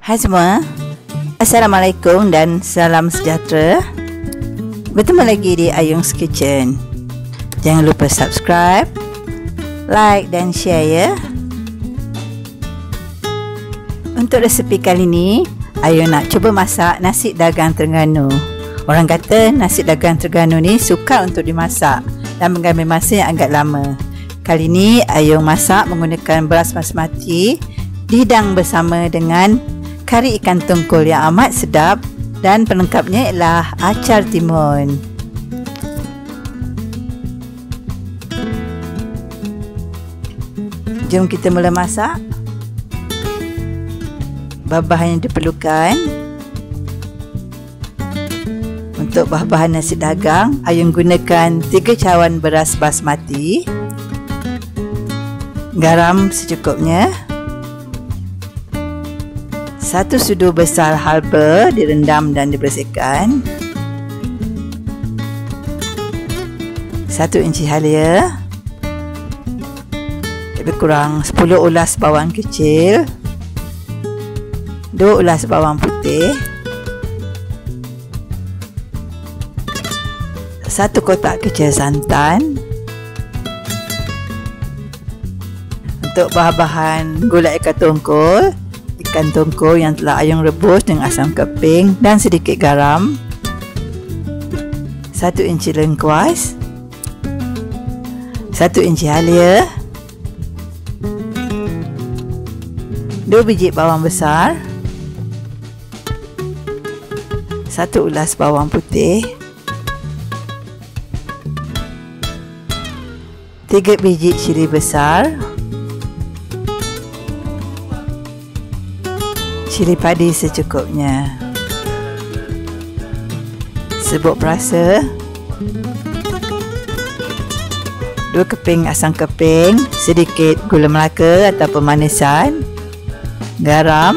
Hai semua, Assalamualaikum dan salam sejahtera. Bertemu lagi di Ayung's Kitchen. Jangan lupa subscribe, like dan share ya. Untuk resepi kali ni, Ayung nak cuba masak nasi dagang Terengganu. Orang kata nasi dagang Terengganu ni sukar untuk dimasak dan mengambil masa yang agak lama. Kali ni Ayung masak menggunakan beras basmati, dihidang bersama dengan kari ikan tongkol yang amat sedap, dan pelengkapnya ialah acar timun. Jom kita mula masak. Bahan-bahan yang diperlukan. Untuk bahan-bahan nasi dagang, Ayung gunakan 3 cawan beras basmati, garam secukupnya, 1 sudu besar halba direndam dan dibersihkan, 1 inci halia, lebih kurang 10 ulas bawang kecil, 2 ulas bawang putih, 1 kotak kecil santan. Untuk bahan-bahan gulai ikan tongkol yang telah Ayung rebus dengan asam keping dan sedikit garam, 1 inci lengkuas, 1 inci halia, 2 biji bawang besar, 1 ulas bawang putih, 3 biji cili besar, cili padi secukupnya, serbuk perasa, 2 keping asam keping, sedikit gula melaka atau pemanisan, garam,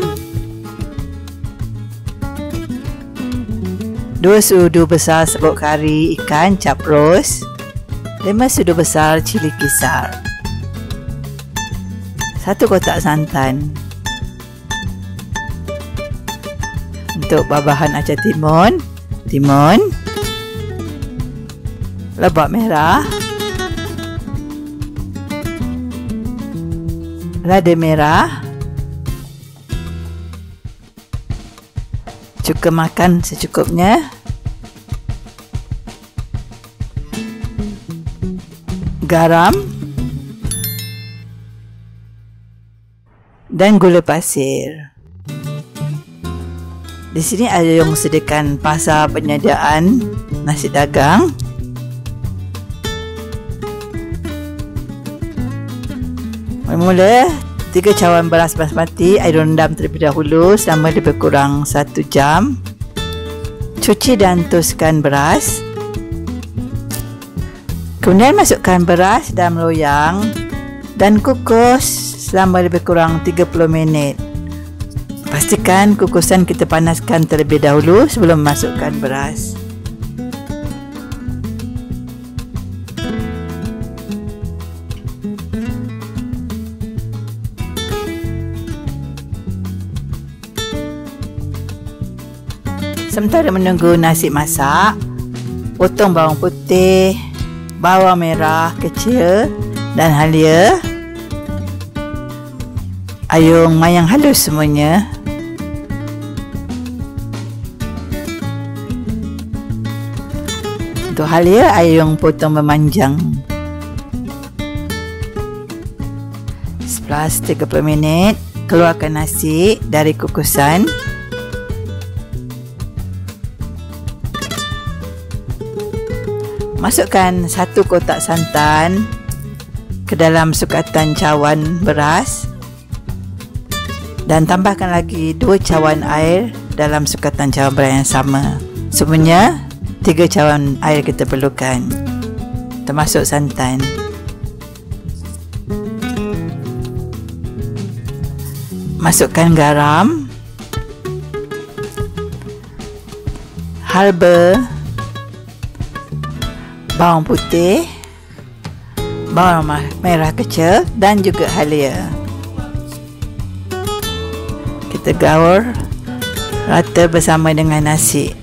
2 sudu besar serbuk kari ikan capros, 5 sudu besar cili kisar, 1 kotak santan. Untuk bahan acar timun, lebak merah, lada merah, cuka makan secukupnya, garam dan gula pasir. Di sini Ayung sediakan pasar penyediaan nasi dagang. Mula-mula 3 cawan beras basmati Ayung rendam terlebih dahulu selama lebih kurang 1 jam. Cuci dan tuskan beras. Kemudian masukkan beras dalam loyang dan kukus selama lebih kurang 30 minit. Pastikan kukusan kita panaskan terlebih dahulu sebelum masukkan beras. Sementara menunggu nasi masak, potong bawang putih, bawang merah kecil dan halia. Ayung mayang halus semuanya. Untuk halia, Ayung potong memanjang. Setelah 30 minit, keluarkan nasi dari kukusan. Masukkan 1 kotak santan ke dalam sukatan cawan beras dan tambahkan lagi 2 cawan air dalam sukatan cawan beras yang sama. Semuanya 3 cawan air kita perlukan, termasuk santan. Masukkan garam, halba, bawang putih, bawang merah kecil dan juga halia. Kita gaul rata bersama dengan nasi.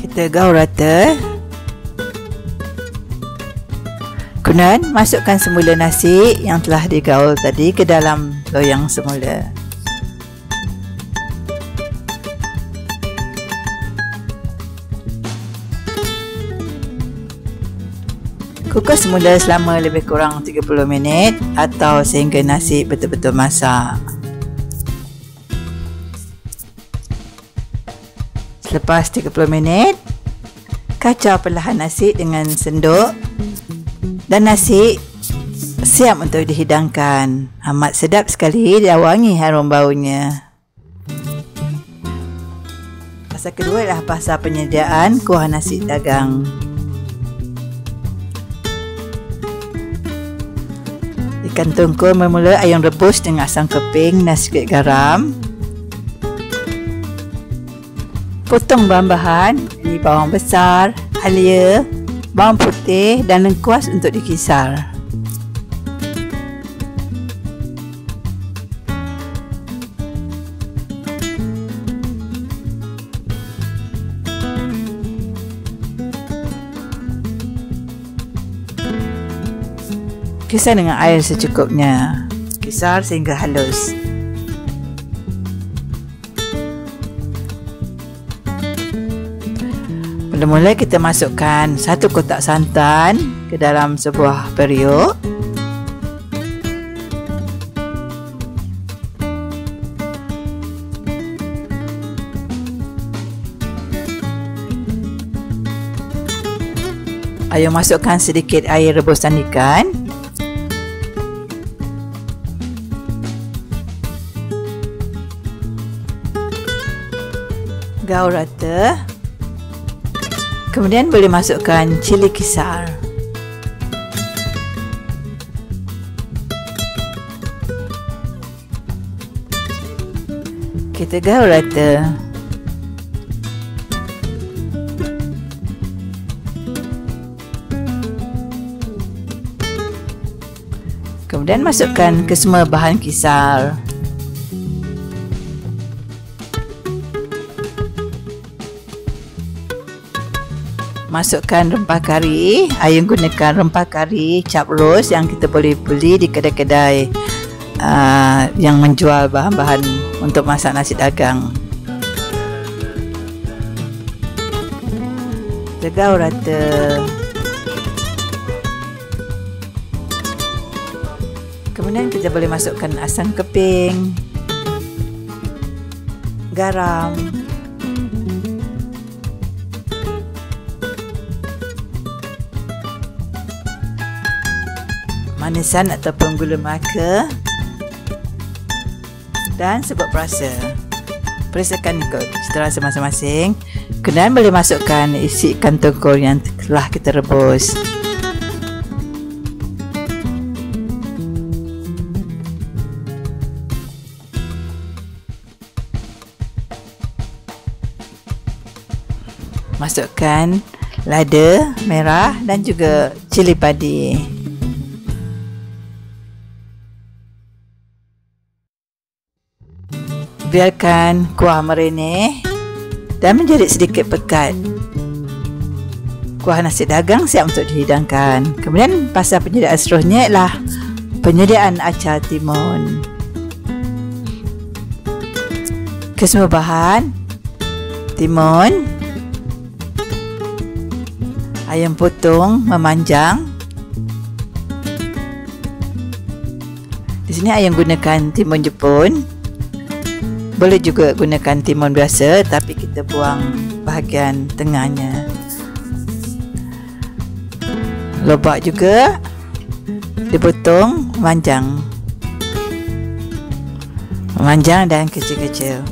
Kita gaul rata. Kemudian masukkan semula nasi yang telah digaul tadi ke dalam loyang semula. Kukus semula selama lebih kurang 30 minit atau sehingga nasi betul-betul masak. Selepas 30 minit, kacau perlahan nasi dengan senduk dan nasi siap untuk dihidangkan. Amat sedap sekali dan wangi harum baunya. Fasa kedua adalah fasa penyediaan kuah nasi dagang. Ikan tongkol bermula ayam rebus dengan asam keping dan sikit garam. Potong bahan-bahan, ini bawang besar, halia, bawang putih dan lengkuas untuk dikisar. Kisar dengan air secukupnya. Kisar sehingga halus. Mula-mula kita masukkan 1 kotak santan ke dalam sebuah periuk. Ayo masukkan sedikit air rebusan ikan. Gaul rata. Kemudian boleh masukkan cili kisar. Kita gaul rata. Kemudian masukkan ke semua bahan kisar. Masukkan rempah kari. Ayun gunakan rempah kari cap ros yang kita boleh beli di kedai-kedai yang menjual bahan-bahan untuk masak nasi dagang. Gaul rata. Kemudian kita boleh masukkan asam keping, garam, manisan ataupun gula melaka dan sebut perasa. Perasakan ikut cita rasa masing-masing. Kemudian boleh masukkan isi ikan tongkol yang telah kita rebus. Masukkan lada merah dan juga cili padi. Biarkan kuah merenih dan menjadi sedikit pekat. Kuah nasi dagang siap untuk dihidangkan. Kemudian fasa penyediaan seterusnya ialah penyediaan acar timun. Kesemua bahan: timun, ayam potong memanjang. Di sini ayam gunakan timun Jepun. Boleh juga gunakan timun biasa, tapi kita buang bahagian tengahnya. Lobak juga dipotong memanjang dan kecil-kecil.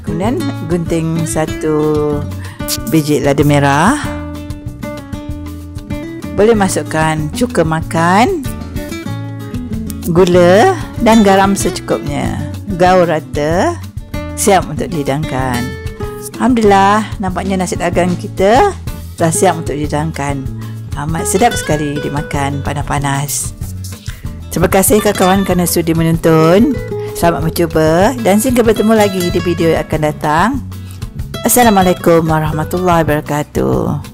Kemudian gunting 1 biji lada merah. Boleh masukkan cuka makan, gula dan garam secukupnya. Gaul rata, siap untuk dihidangkan. Alhamdulillah, nampaknya nasi dagang kita dah siap untuk dihidangkan. Amat sedap sekali dimakan panas-panas. Terima kasih kawan-kawan kerana sudi menonton. Selamat mencuba dan sehingga bertemu lagi di video yang akan datang. Assalamualaikum warahmatullahi wabarakatuh.